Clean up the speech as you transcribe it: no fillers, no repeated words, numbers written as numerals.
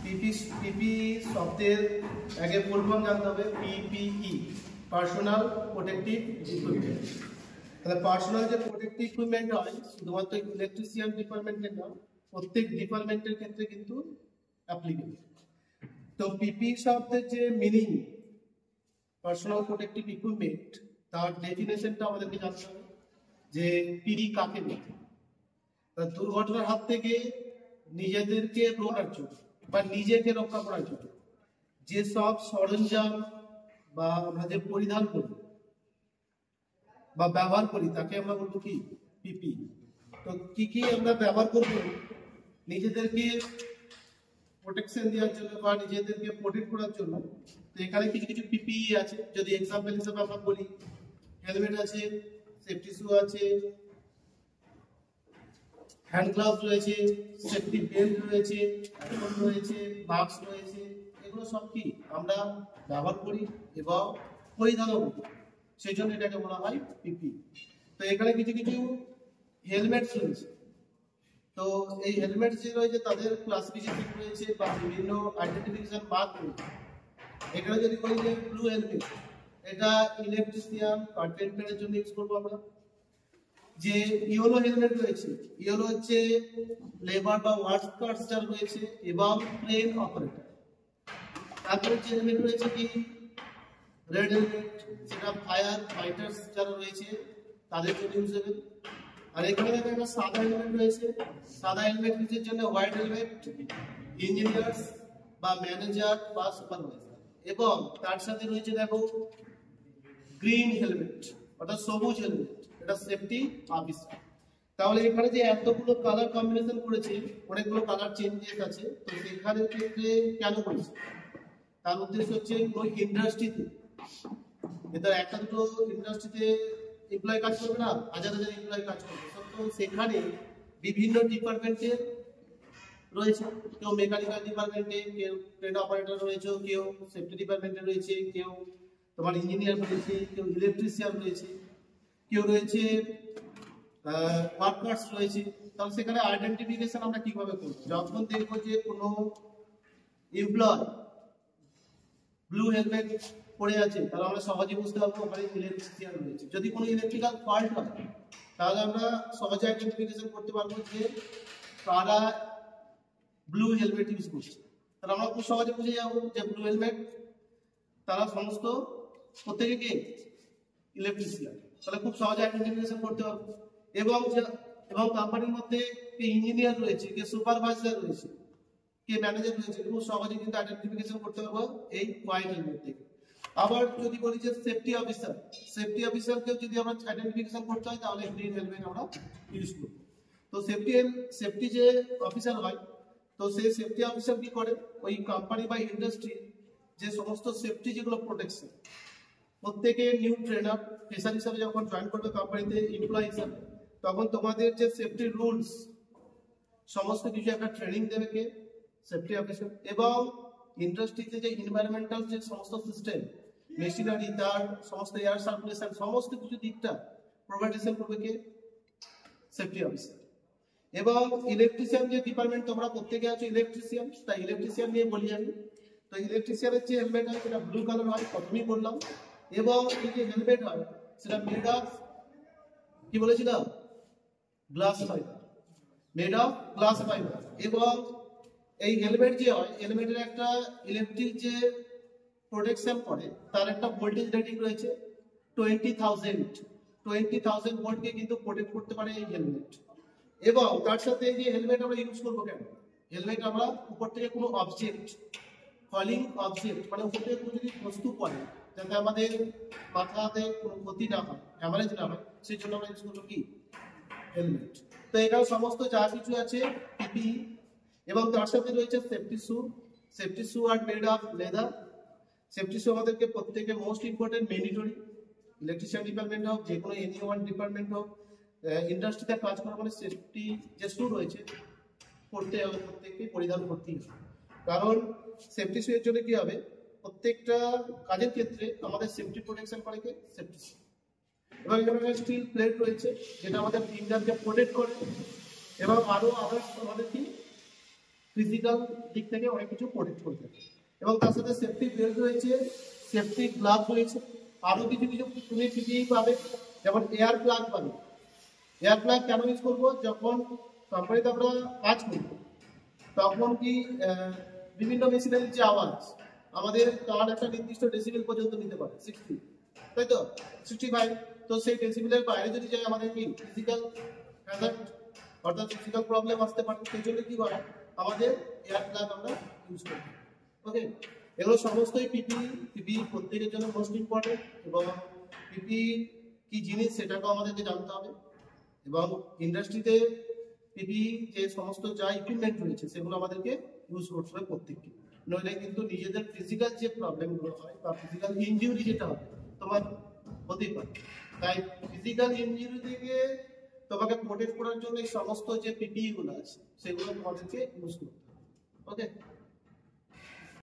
পিপি পিপি শব্দের আগে full form জানতে হবে। PPE personal protective equipment. তাহলে পার্সোনাল যে প্রোটেক্টিভ ইকুইপমেন্ট হয় শুধুমাত্র ইলেকট্রিশিয়ান ডিপার্টমেন্টের না, প্রত্যেক ডিপার্টমেন্টের ক্ষেত্রে কিন্তু অ্যাপ্লিকেবল। তো পিপি শব্দের যে মিনিং পার্সোনাল প্রোটেক্টিভ ইকুইপমেন্ট, তার ডেফিনেশনটা আমাদেরকে জানতে হবে যে পিপি কাকে বলে। দুর্ঘটনার হাত থেকে নিজেদেরকে রক্ষার জন্য বা নিজেকে রক্ষা করার জন্য যে সব সরঞ্জাম বা আমরা যে পরিধান করি বা ব্যবহার করি তাকে আমরা বলবো কি পিপি। তো কি আমরা ব্যবহার করব নিজেদেরকে প্রোটেকশন দেওয়ার জন্য বা নিজেদেরকে প্রোটেক্ট করার জন্য? তো এখানে কিছু কিছু পিপি আছে। যদি এক্সাম্পল হিসেবে আমরা বলি, হেলমেট আছে, সেফটি শু আছে, হ্যান্ড গ্লাভস রয়েছে, সেফটি বেল্ট রয়েছে, হেলমেট রয়েছে, মাস্ক রয়েছে। এগুলো সব কি আমরা ব্যবহার করি এবং পরিধানও করি, সেই জন্য এটাকে বলা হয় পিপি। তো এখানে কিছু কিছু হেলমেট রয়েছে। তো এই হেলমেট যে রয়েছে তাদের ক্লাসিফিকেশন রয়েছে বা বিভিন্ন আইডেন্টিফিকেশন মার্ক রয়েছে। এখানে যদি বলি যে ব্লু হেলমেট, এটা ইলেকট্রিশিয়ান কার্পেন্টারের জন্য ইউজ করবো আমরা। যে ইয়েলো হেলমেট রয়েছে, ইয়েলো হচ্ছে লেবার বা ওয়ার্কার্স যারা রয়েছে এবং প্লেন অপারেটর। তারপরে যে হেলমেট রয়েছে কি রেড হেলমেট, সেটা ফায়ার ফাইটার্স যারা রয়েছে তাদের জন্য ইউজ হবে। আর এখানে দেখো একটা সাদা হেলমেট রয়েছে। সাদা হেলমেট কিসের জন্য? হোয়াইট হেলমেট ইঞ্জিনিয়ার্স বা ম্যানেজার বা সুপারভাইজার। এবং তার সাথে রয়েছে দেখো গ্রিন হেলমেট, অর্থাৎ সবুজ হেলমেট, এটা সেফটি অফিসার। তাহলে এখানে যে এতগুলো কালার কম্বিনেশন করেছে, অনেকগুলো কালার চেঞ্জেস আছে। তো সেখানে ক্ষেত্রে কেন করেছে? তার উদ্দেশ্য হচ্ছে কোন ইন্ডাস্ট্রিতে, এটা একটা দুটো ইন্ডাস্ট্রিতে এমপ্লয় কাজ করবে না, হাজার হাজার এমপ্লয় কাজ করবে। তো সেখানে বিভিন্ন ডিপার্টমেন্টের রয়েছে, কেউ মেকানিক্যাল ডিপার্টমেন্টে, কেউ ট্রেন অপারেটর রয়েছে, কেউ সেফটি ডিপার্টমেন্টে রয়েছে, কেউ তোমার ইঞ্জিনিয়ার রয়েছে, কেউ ইলেকট্রিশিয়ান রয়েছে, কেউ রয়েছে ওয়ার্কার্স রয়েছে। তাহলে সেখানে আইডেন্টিফিকেশন আমরা কিভাবে করব? যখন দেখবো যে কোনো এমপ্লয় ব্লু হেলমেট পরে আছে, তাহলে আমরা সহজে বুঝতে পারবো ওখানে ইলেকট্রিশিয়ান রয়েছে। যদি কোনো ইলেকট্রিক্যাল ফল্ট হয় তাহলে আমরা সহজে আইডেন্টিফিকেশন করতে পারবো যে কারা ব্লু হেলমেট ইউজ করছে। তাহলে আমরা খুব সহজে বুঝে যাবো যে ব্লু হেলমেট তারা সমস্ত প্রত্যেকে কে ইলেকট্রিশিয়ান। তাহলে খুব সহজে আইডেন্টিফিকেশন করতে পারবো। এবং কোম্পানির মধ্যে কে ইঞ্জিনিয়ার রয়েছে, কে সুপারভাইজার রয়েছে, কে ম্যানেজার রয়েছে, খুব সহজে কিন্তু আইডেন্টিফিকেশন করতে পারবো এই হোয়াইট হেলমেট থেকে। আবার যদি বলি যে সেফটি অফিসার, সেফটি অফিসারকেও যদি আমরা আইডেন্টিফিকেশন করতে হয় তাহলে গ্রিন হেলমেট আমরা ইউজ করবো। তো সেফটি যে অফিসার হয়, তো সেই সেফটি অফিসার কি করে, ওই কোম্পানি বা ইন্ডাস্ট্রি যে সমস্ত সেফটি যেগুলো প্রোটেকশন, প্রত্যেকে নিউ ট্রেনার ফ্রেশার হিসাবে যখন জয়েন করবে কোম্পানিতে এমপ্লয়ি হিসাবে, তখন তোমাদের যে সেফটি রুলস সমস্ত কিছু একটা ট্রেনিং দেবে কে সেফটি অফিসার। এবং ইন্ডাস্ট্রিতে যে এনভায়রনমেন্টাল যে সমস্ত সিস্টেম, মেশিনারি, তার সমস্ত এয়ার সার্কুলেশন, সমস্ত কিছু দিকটা প্রোভাইডেশন করবে কে সেফটি অফিসার। এবং ইলেকট্রিশিয়ান যে ডিপার্টমেন্ট, তোমরা প্রত্যেকে আছো ইলেকট্রিশিয়ান, তাই ইলেকট্রিশিয়ান নিয়ে বলি আমি। তো ইলেকট্রিশিয়ানের যে হেলমেট হয় সেটা ব্লু কালার হয়, প্রথমেই বললাম। এবং এই যে হেলমেট হয় সেটা মেড অফ কি বলেছিলাম, glass fibre, made of glass fibre. এবং এই হেলমেট যে হয়, হেলমেটের একটা ইলেকট্রিক যে প্রোটেকশন করে তার একটা ভোল্টেজ রেটিং রয়েছে 20,000 ভোল্টকে কিন্তু প্রোটেক্ট করতে পারে এই হেলমেট। এবং তার সাথে এই যে হেলমেট আমরা ইউজ করবো কেন? হেলমেট আমরা উপর থেকে কোনো অবজেক্ট, ফলিং অবজেক্ট, মানে উপর থেকে কোনো যদি বস্তু পড়ে যাতে আমাদের মাথাতে কোনো ক্ষতি না হয়, হ্যামারেজ না হয়, সেই জন্য আমরা ইউজ করবো কি হেলমেট। তো এখানে সমস্ত যা কিছু আছে পিপি। এবং তার সাথে রয়েছে safety shoe. Safety shoe are made of leather. Safety shoe আমাদেরকে প্রত্যেকে most important, mandatory. Electrician department হোক, যে কোনো এনি ওয়ান ডিপার্টমেন্ট হোক, ইন্ডাস্ট্রিতে কাজ করা মানে সেফটি যে শু রয়েছে পড়তে হবে, প্রত্যেককে পরিধান করতেই হবে। কারণ সেফটি শু এর জন্য কি হবে, প্রত্যেকটা কাজের ক্ষেত্রে আমাদের সেফটি প্রোটেকশন করে কে সেফটি শু। এবং এখানে স্টিল প্লেট রয়েছে যেটা আমাদের ফিঙ্গারকে প্রোটেক্ট করে। এবং আরো আদার্স আমাদের কি ফিজিক্যাল দিক থেকে অনেক কিছু প্রোটেক্ট করে থাকে। এবং তার সাথে সেফটি বেল্ট রয়েছে, সেফটি গ্লাভ রয়েছে, আরো কিছু কিছু তুমি পিপিই পাবে, যেমন এয়ার প্লাগ পাবে। এয়ার প্লাগ কেন ইউজ করবো? যখন কোম্পানিতে আমরা কাজ করি তখন কি বিভিন্ন মেশিনের যে আওয়াজ, আমাদের কান একটা নির্দিষ্ট ডেসিবেল পর্যন্ত নিতে পারে, 60, তাই তো 65। তো সেই ডেসিবেলের বাইরে যদি যাই আমাদের কি ফিজিক্যাল হ্যাজার্ড অর্থাৎ ফিজিক্যাল প্রবলেম আসতে পারে। সেই জন্য কি হয়, আমাদের এয়ার প্লাগ আমরা ইউজ করি। ওকে, এগুলো সমস্তই পিপিই প্রত্যেকের জন্য মোস্ট ইম্পর্টেন্ট। এবং পিপিই কি জিনিস সেটাকেও আমাদেরকে জানতে হবে। এবং ইন্ডাস্ট্রিতে পিপিই যে সমস্ত যা ইকুইপমেন্ট রয়েছে সেগুলো আমাদেরকে ইউজ করতে হবে প্রত্যেককে, নইলে কিন্তু নিজেদের ফিজিক্যাল যে প্রবলেমগুলো হয় বা ফিজিক্যাল ইনজুরি যেটা হবে তোমার হতেই পারে। তাই ফিজিক্যাল ইনজুরি থেকে তোমাকে প্রোটেক্ট করার জন্য এই সমস্ত যে পিপিই গুলো আছে সেগুলো তোমাদেরকে ইউজ করতে হবে। ওকে।